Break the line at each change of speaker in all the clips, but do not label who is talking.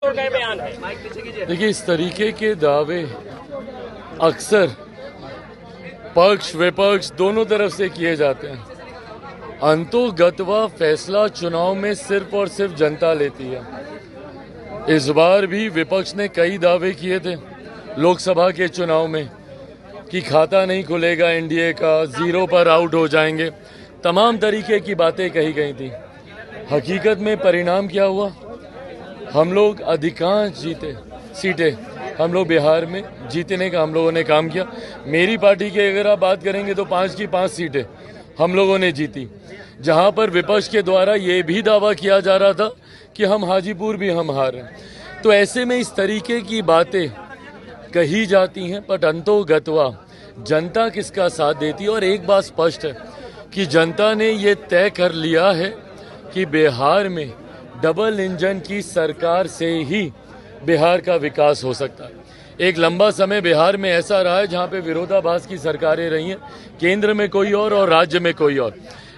बयान है।
देखिए, इस तरीके के दावे अक्सर पक्ष विपक्ष दोनों तरफ से किए जाते हैं। अंतोगत्वा फैसला चुनाव में सिर्फ और सिर्फ जनता लेती है। इस बार भी विपक्ष ने कई दावे किए थे लोकसभा के चुनाव में कि खाता नहीं खुलेगा एनडीए का, जीरो पर आउट हो जाएंगे, तमाम तरीके की बातें कही गई थी। हकीकत में परिणाम क्या हुआ? हम लोग अधिकांश सीटें हम लोग बिहार में जीतने का हम लोगों ने काम किया। मेरी पार्टी की अगर आप बात करेंगे तो 5 की 5 सीटें हम लोगों ने जीती, जहां पर विपक्ष के द्वारा ये भी दावा किया जा रहा था कि हम हाजीपुर भी हम हारे। तो ऐसे में इस तरीके की बातें कही जाती हैं, पर अंतोगत्वा जनता किसका साथ देती है। और एक बात स्पष्ट है कि जनता ने ये तय कर लिया है कि बिहार में डबल इंजन की सरकार से ही बिहार का विकास हो सकता है। एक लंबा समय बिहार में ऐसा रहा है जहां पे विरोधाभास की सरकारें रही हैं, केंद्र में कोई और राज्य में कोई और।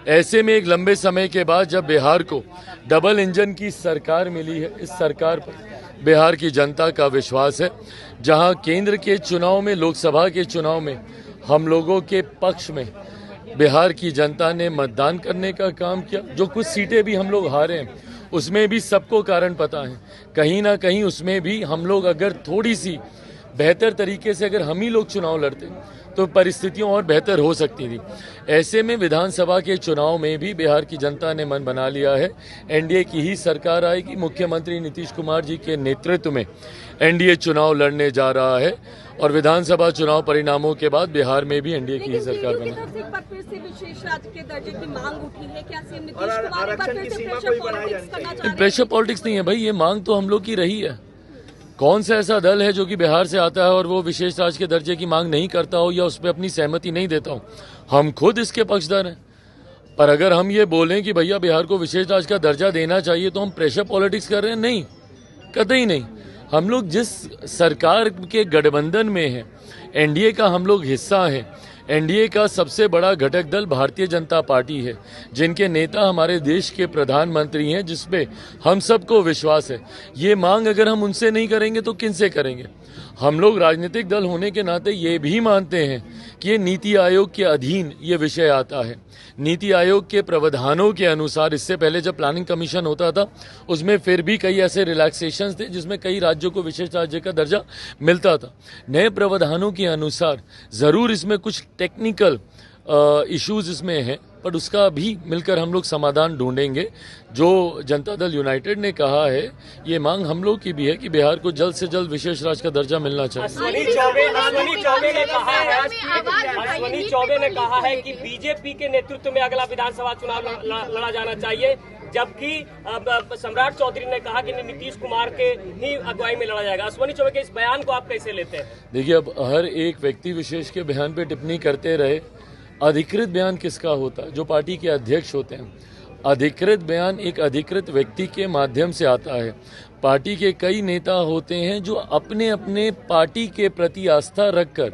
ऐसे में एक लंबे समय के बाद जब बिहार को डबल इंजन की सरकार मिली है, इस सरकार पर बिहार की जनता का विश्वास है। जहां केंद्र के चुनाव में, लोकसभा के चुनाव में हम लोगों के पक्ष में बिहार की जनता ने मतदान करने का काम किया। जो कुछ सीटें भी हम लोग हारे हैं उसमें भी सबको कारण पता है, कहीं ना कहीं उसमें भी हम लोग अगर थोड़ी सी बेहतर तरीके से अगर हम ही लोग चुनाव लड़ते तो परिस्थितियां और बेहतर हो सकती थी। ऐसे में विधानसभा के चुनाव में भी बिहार की जनता ने मन बना लिया है, एनडीए की ही सरकार आएगी। मुख्यमंत्री नीतीश कुमार जी के नेतृत्व में एनडीए चुनाव लड़ने जा रहा है और विधानसभा चुनाव परिणामों के बाद बिहार में भी एनडीए की ही सरकार बनेगी। प्रेशर पॉलिटिक्स नहीं है भाई, ये मांग तो हम लोग की रही है। कौन सा ऐसा दल है जो कि बिहार से आता है और वो विशेष राज्य के दर्जे की मांग नहीं करता हो या उस पर अपनी सहमति नहीं देता हो? हम खुद इसके पक्षधर हैं। पर अगर हम ये बोलें कि भैया बिहार को विशेष राज्य का दर्जा देना चाहिए तो हम प्रेशर पॉलिटिक्स कर रहे हैं? नहीं, कतई नहीं। हम लोग जिस सरकार के गठबंधन में हैं, एनडीए का हम लोग हिस्सा हैं। एनडीए का सबसे बड़ा घटक दल भारतीय जनता पार्टी है, जिनके नेता हमारे देश के प्रधानमंत्री हैं, जिसपे हम सबको विश्वास है। ये मांग अगर हम उनसे नहीं करेंगे तो किनसे करेंगे? हम लोग राजनीतिक दल होने के नाते ये भी मानते हैं कि ये नीति आयोग के अधीन ये विषय आता है। नीति आयोग के प्रावधानों के अनुसार इससे पहले जब प्लानिंग कमीशन होता था उसमें फिर भी कई ऐसे रिलैक्सेशंस थे जिसमें कई राज्यों को विशेष राज्य का दर्जा मिलता था। नए प्रावधानों के अनुसार जरूर इसमें कुछ टेक्निकल इश्यूज इसमें हैं, पर उसका भी मिलकर हम लोग समाधान ढूंढेंगे। जो जनता दल यूनाइटेड ने कहा है, ये मांग हम लोग की भी है कि बिहार को जल्द से जल्द विशेष राज्य का दर्जा मिलना चाहिए।
अश्वनी चौबे ने कहा है कि बीजेपी के नेतृत्व में अगला विधानसभा चुनाव लड़ा जाना चाहिए, जबकि सम्राट चौधरी ने कहा कि नीतीश कुमार के ही अगुवाई में लड़ा जाएगा। अश्वनी चौबे के इस बयान को आप कैसे लेते हैं?
देखिए, अब हर एक व्यक्ति विशेष के बयान पे टिप्पणी करते रहे। अधिकृत बयान किसका होता है? जो पार्टी के अध्यक्ष होते हैं। अधिकृत बयान एक अधिकृत व्यक्ति के माध्यम से आता है। पार्टी के कई नेता होते हैं जो अपने अपने पार्टी के प्रति आस्था रखकर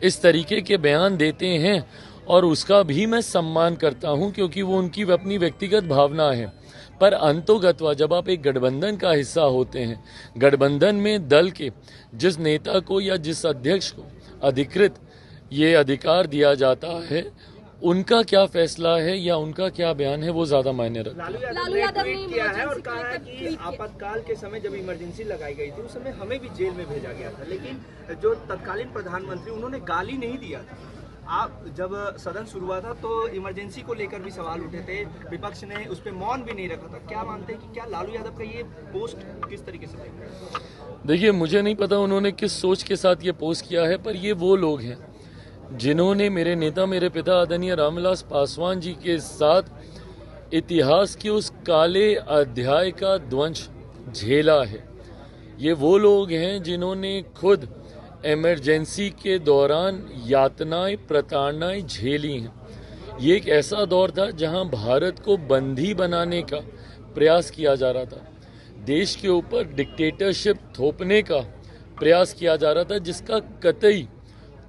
इस तरीके के बयान देते हैं और उसका भी मैं सम्मान करता हूं, क्योंकि वो उनकी अपनी व्यक्तिगत भावना है। पर अंतोगत्वा जब आप एक गठबंधन का हिस्सा होते हैं, गठबंधन में दल के जिस नेता को या जिस अध्यक्ष को अधिकृत ये अधिकार दिया जाता है, उनका क्या फैसला है या उनका क्या बयान है वो ज्यादा मायने रखता है।
लालू यादव ने किया है और कहा है कि आपातकाल के समय जब इमरजेंसी लगाई गई थी उस समय हमें भी जेल में भेजा गया था, लेकिन जो तत्कालीन प्रधानमंत्री उन्होंने गाली नहीं दिया था। आप जब सदन शुरू हुआ था तो इमरजेंसी को लेकर भी सवाल उठे थे, विपक्ष ने उस पर मौन भी नहीं रखा था। क्या मानते हैं कि क्या लालू यादव का ये पोस्ट किस तरीके से देख रहे हैं?
देखिए, मुझे नहीं पता उन्होंने किस सोच के साथ ये पोस्ट किया है, पर ये वो लोग हैं जिन्होंने मेरे नेता, मेरे पिता आदरणीय रामविलास पासवान जी के साथ इतिहास के उस काले अध्याय का ध्वंस झेला है। ये वो लोग हैं जिन्होंने खुद इमरजेंसी के दौरान यातनाएं, प्रताड़नाएं झेली हैं। ये एक ऐसा दौर था जहां भारत को बंदी बनाने का प्रयास किया जा रहा था, देश के ऊपर डिक्टेटरशिप थोपने का प्रयास किया जा रहा था, जिसका कतई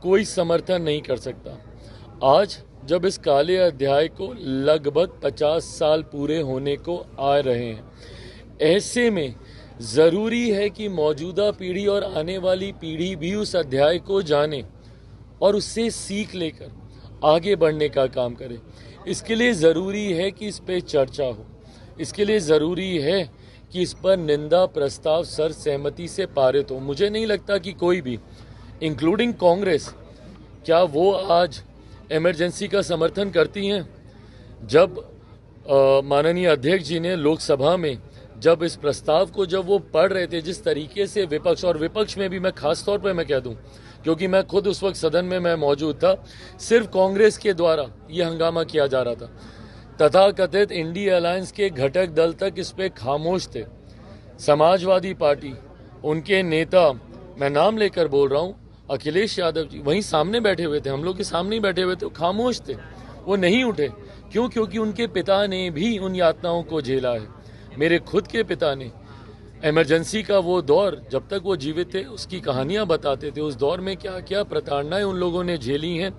कोई समर्थन नहीं कर सकता। आज जब इस काले अध्याय को लगभग 50 साल पूरे होने को आ रहे हैं, ऐसे में जरूरी है कि मौजूदा पीढ़ी और आने वाली पीढ़ी भी उस अध्याय को जाने और उससे सीख लेकर आगे बढ़ने का काम करे। इसके लिए जरूरी है कि इस पे चर्चा हो, इसके लिए जरूरी है कि इस पर निंदा प्रस्ताव सर्वसहमति से पारित हो। मुझे नहीं लगता कि कोई भी, इंक्लूडिंग कांग्रेस, क्या वो आज इमरजेंसी का समर्थन करती हैं? जब माननीय अध्यक्ष जी ने लोकसभा में जब इस प्रस्ताव को जब वो पढ़ रहे थे, जिस तरीके से विपक्ष, और विपक्ष में भी मैं खास तौर पे मैं कह दूं क्योंकि मैं खुद उस वक्त सदन में मैं मौजूद था, सिर्फ कांग्रेस के द्वारा ये हंगामा किया जा रहा था। तथाकथित इंडिया अलायंस के घटक दल तक इस पे खामोश थे। समाजवादी पार्टी, उनके नेता, मैं नाम लेकर बोल रहा हूं, अखिलेश यादव जी वहीं सामने बैठे हुए थे, हम लोग के सामने ही बैठे हुए थे, वो खामोश थे, वो नहीं उठे। क्यों? क्योंकि उनके पिता ने भी उन यातनाओं को झेला है। मेरे खुद के पिता ने इमरजेंसी का वो दौर, जब तक वो जीवित थे, उसकी कहानियां बताते थे। उस दौर में क्या क्या प्रताड़नाएं उन लोगों ने झेली हैं,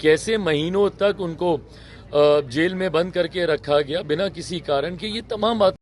कैसे महीनों तक उनको जेल में बंद करके रखा गया बिना किसी कारण के, ये तमाम बात